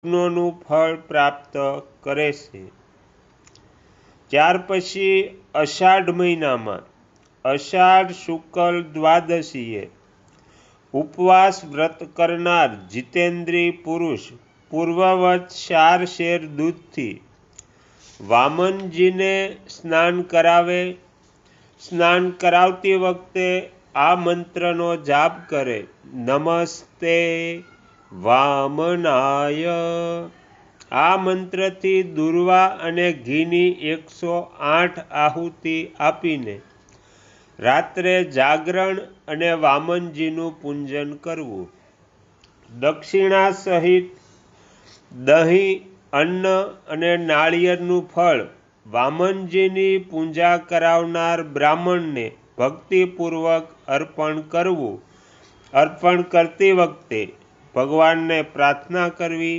યજ્ઞોનું ફળ પ્રાપ્ત કરે છે। ત્યાર પછી અષાઢ મહિનામાં અષાઢ શુક્લ દ્વાદશીએ ઉપવાસ વ્રત કરનાર જીતેન્દ્રિય પુરુષ પૂર્વવત 4 શેર દૂધથી વામનજીને સ્નાન કરાવે। સ્નાન કરાવતી વખતે આ મંત્રનો જાપ કરે, નમસ્તે વામનાય। આ મંત્રથી દુર્વા અને ઘીની 108 આહુતિ આપીને રાત્રે જાગરણ અને વામનજીનું પૂજન કરવું। દક્ષિણા સહિત દહીં, અન્ન અને નાળિયેરનું ફળ વામનજીની પૂજા કરાવનાર બ્રાહ્મણને ભક્તિપૂર્વક અર્પણ કરવું। અર્પણ કરતી વખતે ભગવાનને પ્રાર્થના કરવી